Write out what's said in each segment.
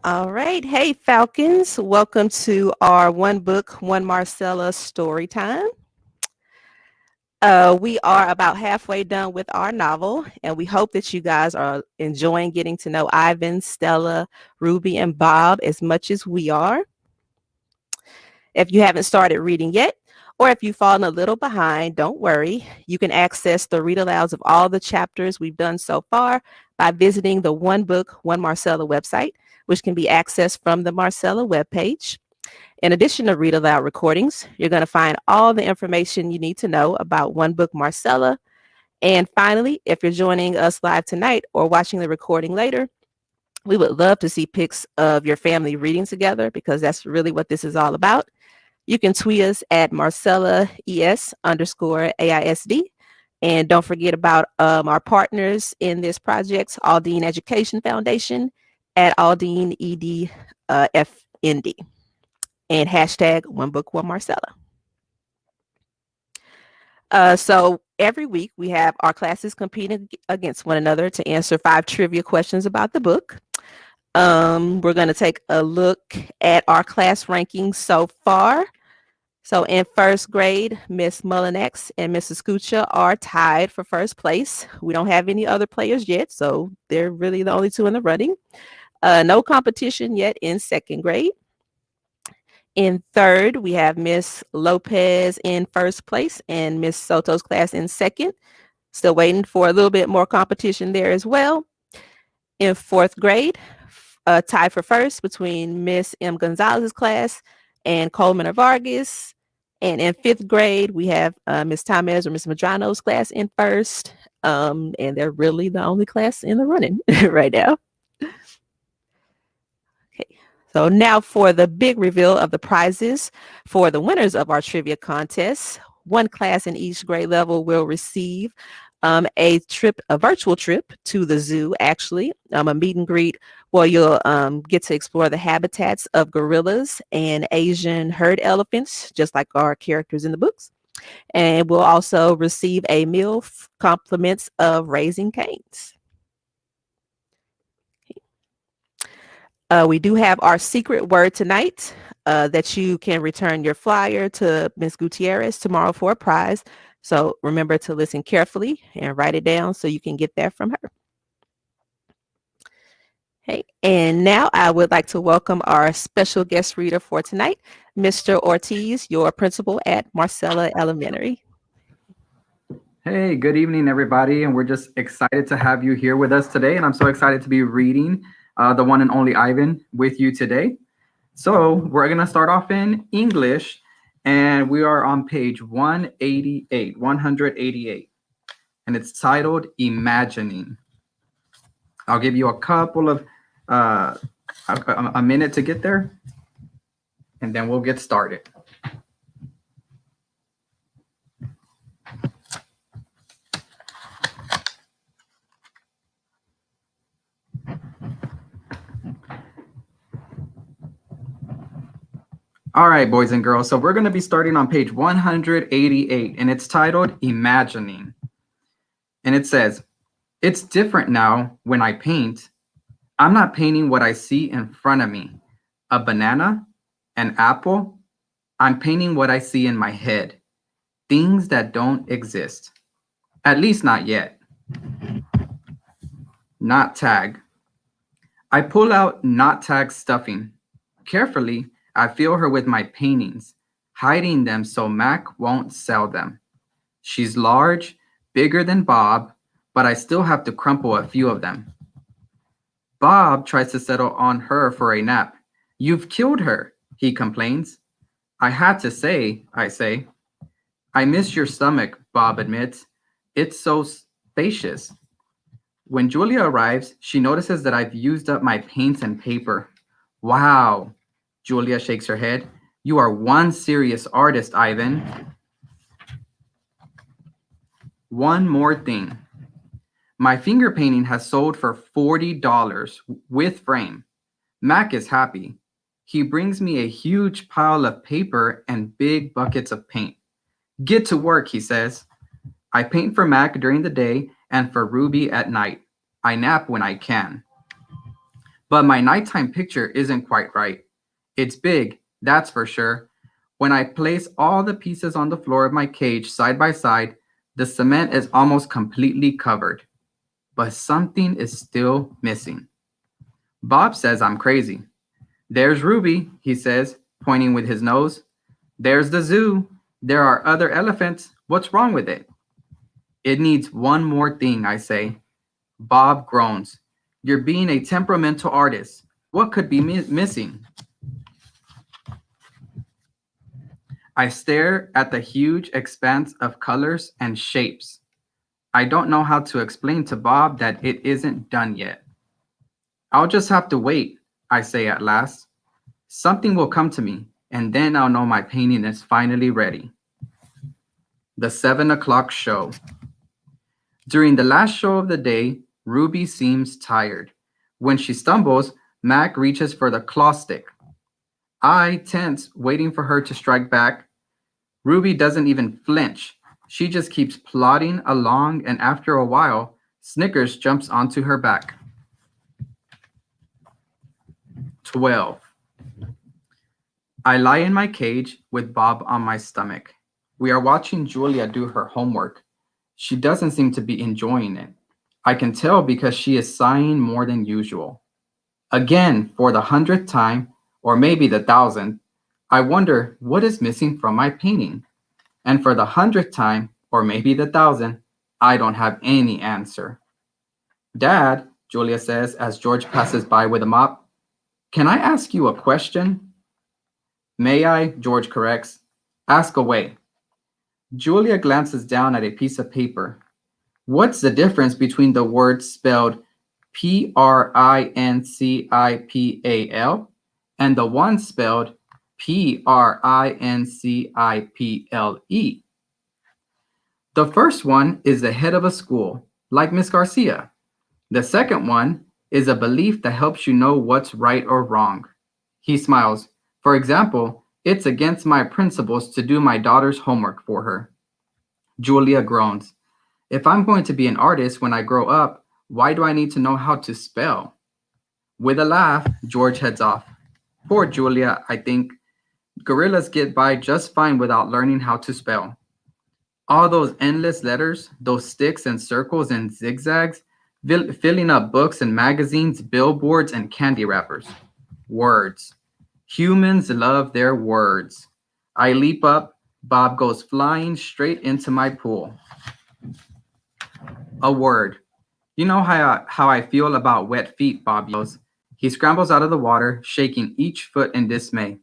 All right. Hey, Falcons. Welcome to our One Marcella story time. We are about halfway done with our novel, and we hope that you guys are enjoying getting to know Ivan, Stella, Ruby, and Bob as much as we are. If you haven't started reading yet, or if you've fallen a little behind, don't worry. You can access the read alouds of all the chapters we've done so far by visiting the One Marcella website, which can be accessed from the Marcella webpage. In addition to read aloud recordings, you're going to find all the information you need to know about One Book Marcella. And finally, if you're joining us live tonight or watching the recording later, we would love to see pics of your family reading together because that's really what this is all about. You can tweet us at Marcella ES underscore AISD. And don't forget about our partners in this project, Aldine Education Foundation at Aldine ED FND. And hashtag One Book One Marcella. So every week we have our classes competing against one another to answer 5 trivia questions about the book. We're going to take a look at our class rankings so far. So in first grade, Miss Mullinax and Mrs. Scucha are tied for first place. We don't have any other players yet, so they're really the only two in the running. No competition yet in second grade. In third, we have Miss Lopez in first place and Miss Soto's class in second. Still waiting for a little bit more competition there as well. In fourth grade, tied for first between Miss M. Gonzalez's class and Coleman or Vargas. And in fifth grade, we have Miss Tamez or Miss Madrano's class in first. And they're really the only class in the running right now. Okay, so now for the big reveal of the prizes for the winners of our trivia contest. One class in each grade level will receive a virtual trip to the zoo, actually, a meet and greet where you'll get to explore the habitats of gorillas and Asian herd elephants, just like our characters in the books. And we'll also receive a meal compliments of Raising Cane's. We do have our secret word tonight that you can return your flyer to Ms. Gutierrez tomorrow for a prize. So remember to listen carefully and write it down so you can get that from her. Hey, and now I would like to welcome our special guest reader for tonight, Mr. Ortiz, your principal at Marcella Elementary. Hey, good evening, everybody. And we're just excited to have you here with us today. And I'm so excited to be reading the one and only Ivan with you today. So we're going to start off in English. And we are on page 188. And it's titled Imagining. I'll give you a couple of a minute to get there. And then we'll get started. All right, boys and girls. So we're going to be starting on page 188, and it's titled Imagining. And it says, it's different now when I paint. I'm not painting what I see in front of me. A banana, an apple. I'm painting what I see in my head. Things that don't exist. At least not yet. Not tag. I pull out not tag stuffing. Carefully, I fill her with my paintings, hiding them so Mac won't sell them. She's large, bigger than Bob, but I still have to crumple a few of them. Bob tries to settle on her for a nap. You've killed her, he complains. I had to say, I say. I miss your stomach, Bob admits. It's so spacious. When Julia arrives, she notices that I've used up my paints and paper. Wow. Julia shakes her head. You are one serious artist, Ivan. One more thing. My finger painting has sold for $40 with frame. Mac is happy. He brings me a huge pile of paper and big buckets of paint. Get to work, he says. I paint for Mac during the day and for Ruby at night. I nap when I can. But my nighttime picture isn't quite right. It's big, that's for sure. When I place all the pieces on the floor of my cage side by side, the cement is almost completely covered. But something is still missing. Bob says I'm crazy. There's Ruby, he says, pointing with his nose. There's the zoo. There are other elephants. What's wrong with it? It needs one more thing, I say. Bob groans. You're being a temperamental artist. What could be missing? I stare at the huge expanse of colors and shapes. I don't know how to explain to Bob that it isn't done yet. I'll just have to wait, I say at last. Something will come to me, and then I'll know my painting is finally ready. The 7 o'clock show. During the last show of the day, Ruby seems tired. When she stumbles, Mac reaches for the claw stick. I tense, waiting for her to strike back. Ruby doesn't even flinch. She just keeps plodding along, and after a while, Snickers jumps onto her back. 12. I lie in my cage with Bob on my stomach. We are watching Julia do her homework. She doesn't seem to be enjoying it. I can tell because she is sighing more than usual. Again, for the 100th time, or maybe the 1,000th, I wonder what is missing from my painting. And for the 100th time, or maybe the 1,000th, I don't have any answer. Dad, Julia says as George passes by with a mop, can I ask you a question? May I? George corrects. Ask away. Julia glances down at a piece of paper. What's the difference between the word spelled Principal and the one spelled Principle? The first one is the head of a school, like Miss Garcia. The second one is a belief that helps you know what's right or wrong. He smiles. For example, it's against my principles to do my daughter's homework for her. Julia groans. If I'm going to be an artist when I grow up, why do I need to know how to spell? With a laugh, George heads off. Poor Julia, I think. Gorillas get by just fine without learning how to spell. All those endless letters, those sticks and circles and zigzags, filling up books and magazines, billboards, and candy wrappers. Words. Humans love their words. I leap up. Bob goes flying straight into my pool. A word. You know how I feel about wet feet, Bob yells. He scrambles out of the water, shaking each foot in dismay.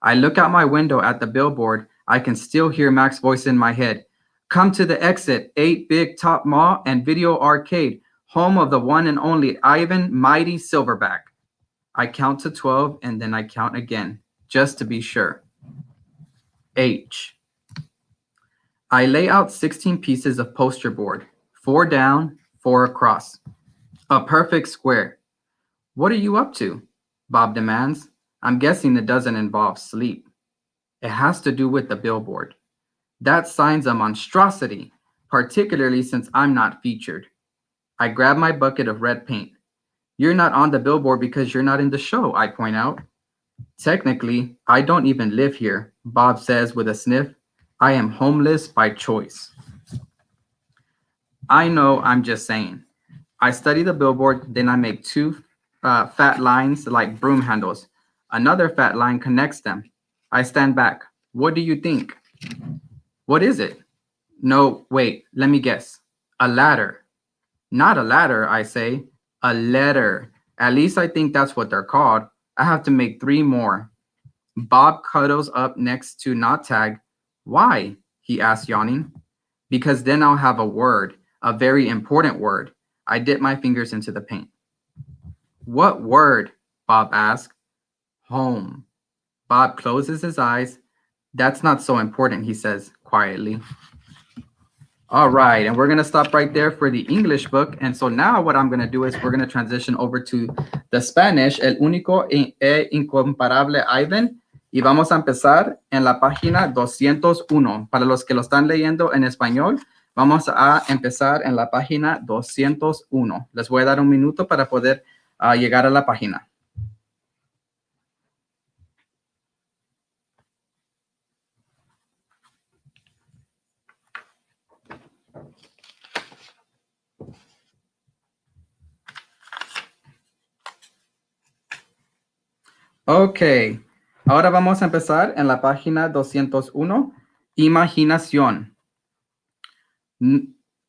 I look out my window at the billboard. I can still hear Mac's voice in my head. Come to the exit, 8 Big Top Mall and Video Arcade, home of the one and only Ivan Mighty Silverback. I count to 12 and then I count again, just to be sure. H. I lay out 16 pieces of poster board, 4 down, 4 across. A perfect square. What are you up to? Bob demands. I'm guessing it doesn't involve sleep. It has to do with the billboard. That sign's a monstrosity, particularly since I'm not featured. I grab my bucket of red paint. You're not on the billboard because you're not in the show, I point out. Technically, I don't even live here, Bob says with a sniff. I am homeless by choice. I know, I'm just saying. I study the billboard, then I make 2 fat lines like broom handles. Another fat line connects them. I stand back. What do you think? What is it? No, wait, let me guess. A ladder. Not a ladder, I say. A letter. At least I think that's what they're called. I have to make 3 more. Bob cuddles up next to Not Tag. Why? He asks, yawning. Because then I'll have a word, a very important word. I dip my fingers into the paint. What word? Bob asks. Home. Bob closes his eyes. That's not so important, he says quietly. All right, and we're going to stop right there for the English book. And so now what I'm going to do is we're going to transition over to the Spanish, El único e incomparable Ivan. Y vamos a empezar en la página 201. Para los que lo están leyendo en español, vamos a empezar en la página 201. Les voy a dar un minuto para poder a llegar a la página. Ok, ahora vamos a empezar en la página 201, imaginación.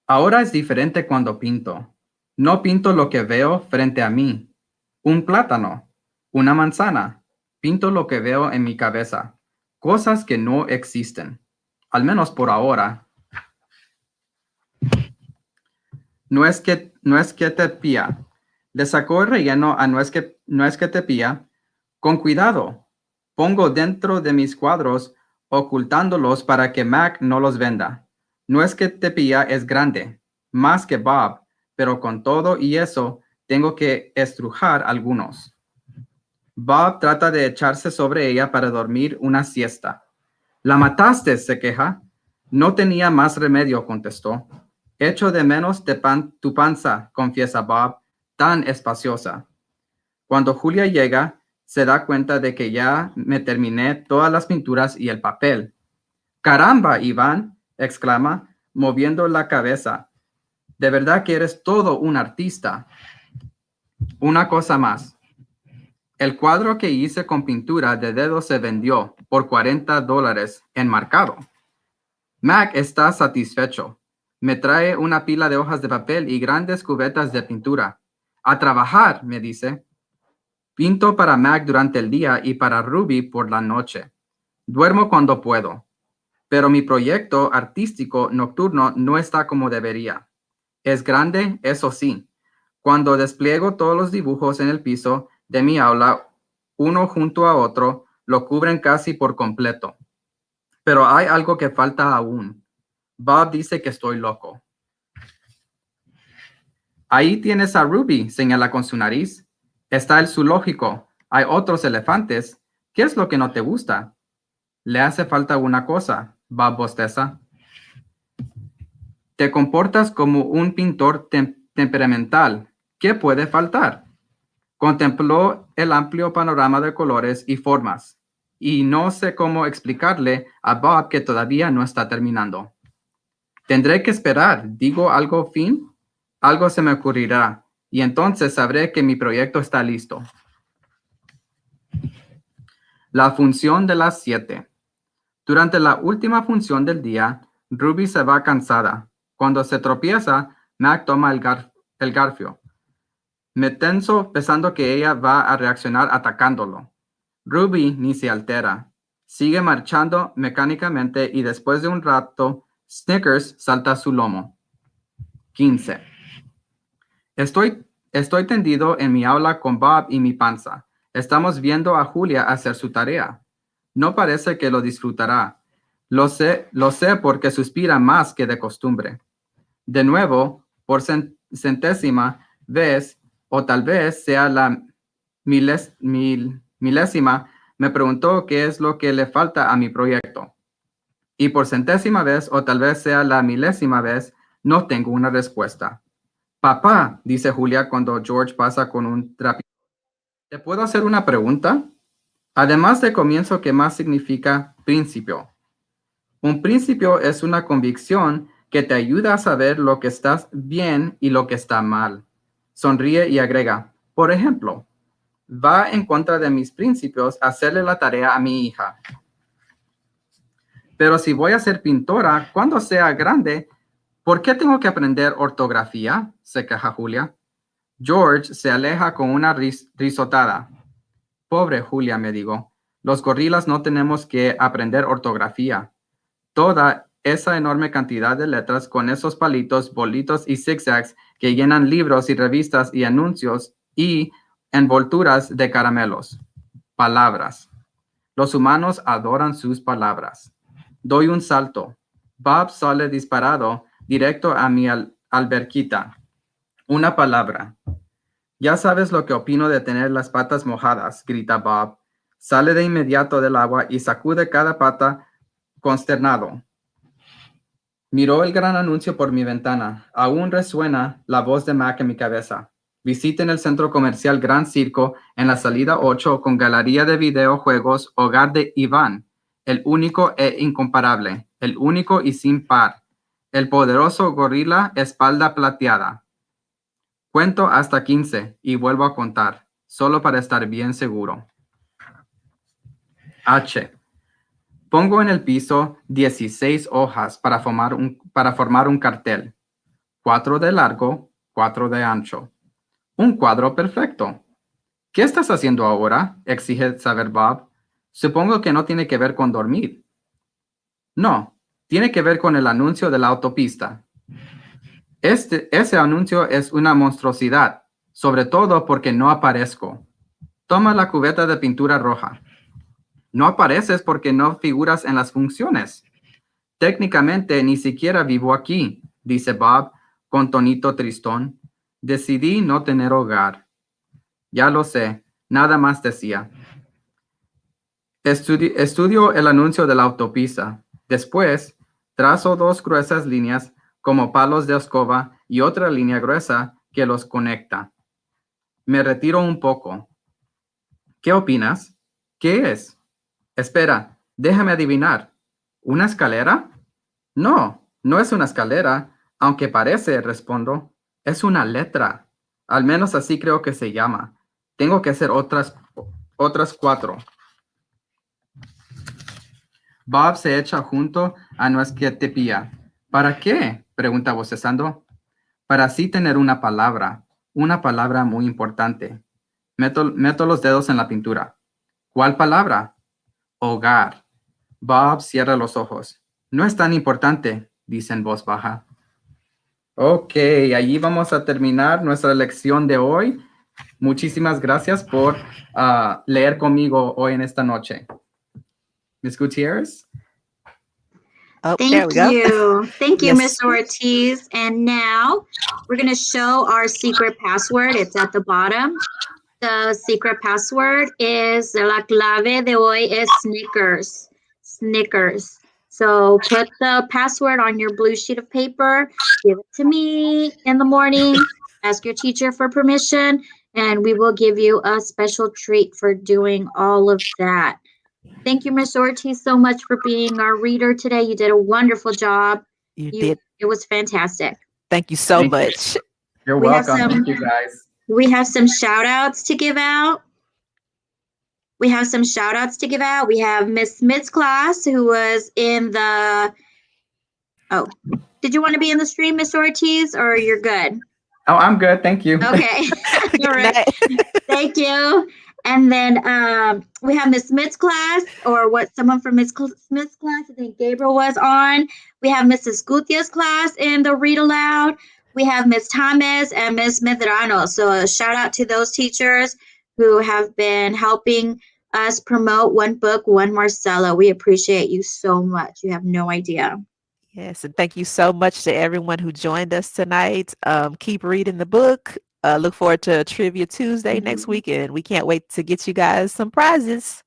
Ahora es diferente cuando pinto. No pinto lo que veo frente a mí. Un plátano, una manzana. Pinto lo que veo en mi cabeza. Cosas que no existen. Al menos por ahora. No es que te pía. Le sacó el relleno a no es que te pía. Con cuidado. Pongo dentro de mis cuadros ocultándolos para que Mac no los venda. No es que te pilla es grande, más que Bob, pero con todo y eso tengo que estrujar algunos. Bob trata de echarse sobre ella para dormir una siesta. La mataste, se queja. No tenía más remedio, contestó. Echo de menos tu panza, confiesa Bob, tan espaciosa. Cuando Julia llega, se da cuenta de que ya me terminé todas las pinturas y el papel. ¡Caramba, Iván! Exclama, moviendo la cabeza. De verdad que eres todo un artista. Una cosa más. El cuadro que hice con pintura de dedo se vendió por $40 enmarcado. Mac está satisfecho. Me trae una pila de hojas de papel y grandes cubetas de pintura. A trabajar, me dice. Pinto para Mac durante el día y para Ruby por la noche. Duermo cuando puedo, pero mi proyecto artístico nocturno no está como debería. Es grande, eso sí. Cuando despliego todos los dibujos en el piso de mi aula, uno junto a otro, lo cubren casi por completo. Pero hay algo que falta aún. Bob dice que estoy loco. Ahí tienes a Ruby, señala con su nariz. Está el zoológico. Hay otros elefantes. ¿Qué es lo que no te gusta? Le hace falta una cosa, Bob bosteza. Te comportas como un pintor temperamental. ¿Qué puede faltar? Contempló el amplio panorama de colores y formas, y no sé cómo explicarle a Bob que todavía no está terminando. Tendré que esperar, digo algo fin, algo se me ocurrirá, y entonces sabré que mi proyecto está listo. La función de las 7. Durante la última función del día, Ruby se va cansada. Cuando se tropieza, Mac toma el garfio. Me tenso pensando que ella va a reaccionar atacándolo. Ruby ni se altera. Sigue marchando mecánicamente y después de un rato, Snickers salta a su lomo. 15. Estoy tendido en mi aula con Bob y mi panza. Estamos viendo a Julia hacer su tarea. No parece que lo disfrutará. Lo sé porque suspira más que de costumbre. De nuevo, por centésima vez, o tal vez sea la milésima, me preguntó qué es lo que le falta a mi proyecto. Y por centésima vez, o tal vez sea la milésima vez, no tengo una respuesta. Papá, dice Julia cuando George pasa con un trapito. ¿Te puedo hacer una pregunta? Además de comienzo, ¿qué más significa principio? Un principio es una convicción que te ayuda a saber lo que está bien y lo que está mal. Sonríe y agrega, por ejemplo, va en contra de mis principios hacerle la tarea a mi hija. Pero si voy a ser pintora cuando sea grande, ¿por qué tengo que aprender ortografía? Se queja Julia. George se aleja con una risotada. Pobre Julia, me digo. Los gorilas no tenemos que aprender ortografía. Toda esa enorme cantidad de letras con esos palitos, bolitos y zigzags que llenan libros y revistas y anuncios y envolturas de caramelos. Palabras. Los humanos adoran sus palabras. Doy un salto. Bob sale disparado directo a mi alberquita. Una palabra. Ya sabes lo que opino de tener las patas mojadas, grita Bob. Sale de inmediato del agua y sacude cada pata consternado. Miró el gran anuncio por mi ventana. Aún resuena la voz de Mac en mi cabeza. Visiten el centro comercial Gran Circo en la salida 8 con galería de videojuegos Hogar de Iván, el único e incomparable, el único y sin par, el poderoso gorila espalda plateada. Cuento hasta 15 y vuelvo a contar, solo para estar bien seguro. H. Pongo en el piso 16 hojas para formar un cartel. 4 de largo, 4 de ancho. Un cuadro perfecto. ¿Qué estás haciendo ahora?, exige saber Bob. Supongo que no tiene que ver con dormir. No, tiene que ver con el anuncio de la autopista. Ese anuncio es una monstruosidad, sobre todo porque no aparezco. Toma la cubeta de pintura roja. No apareces porque no figuras en las funciones. Técnicamente ni siquiera vivo aquí, dice Bob con tonito tristón. Decidí no tener hogar. Ya lo sé, nada más decía. Estudio el anuncio de la autopista. Después, trazo 2 gruesas líneas como palos de escoba y otra línea gruesa que los conecta. Me retiro un poco. ¿Qué opinas? ¿Qué es? Espera, déjame adivinar. ¿Una escalera? No, no es una escalera, aunque parece, respondo. Es una letra. Al menos así creo que se llama. Tengo que hacer otras 4. Bob se echa junto a nuestra tepía. ¿Para qué?, pregunta bostezando. Para así tener una palabra muy importante. Meto los dedos en la pintura. ¿Cuál palabra? Hogar. Bob cierra los ojos. No es tan importante, dice en voz baja. Ok, allí vamos a terminar nuestra lección de hoy. Muchísimas gracias por leer conmigo hoy en esta noche. Miss Gutierrez? Oh, there Thank we go. you. Thank you, Yes. Miss Ortiz. And now we're going to show our secret password. It's at the bottom. The secret password is la clave de hoy es Snickers. Snickers. So put the password on your blue sheet of paper, give it to me in the morning, ask your teacher for permission, and we will give you a special treat for doing all of that. Thank you, Miss Ortiz, so much for being our reader today. You did a wonderful job. You did. It was fantastic. Thank you so Thank you. much. You're We have welcome. some- Thank you, guys. We have some shout outs to give out. We have Miss Smith's class who was in the. Oh, did you want to be in the stream, Miss Ortiz, or you're good? Oh, I'm good. Thank you. Okay. Good All right. night. Thank you. And then we have Miss Smith's class, or what someone from Miss Smith's class, I think Gabriel was on. We have Mrs. Gutia's class in the read aloud. We have Miss Thomas and Miss Medrano. So a shout out to those teachers who have been helping us promote One Book, One Marcella. We appreciate you so much. You have no idea. Yes, and thank you so much to everyone who joined us tonight. Keep reading the book. Look forward to Trivia Tuesday next week, and we can't wait to get you guys some prizes.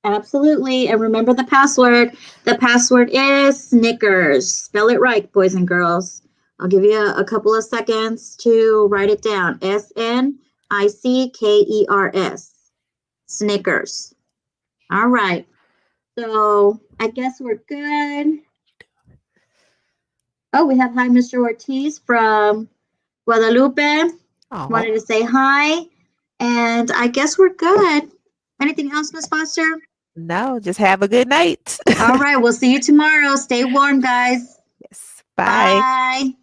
Absolutely. And remember the password. The password is Snickers. Spell it right, boys and girls. I'll give you a couple of seconds to write it down. Snickers. Snickers. All right. So I guess we're good. Oh, we have hi, Mr. Ortiz from Guadalupe. Oh, Wanted to say hi. And I guess we're good. Anything else, Miss Foster? no, just have a good night. All right. We'll see you tomorrow. Stay warm, guys. Yes. Bye. Bye.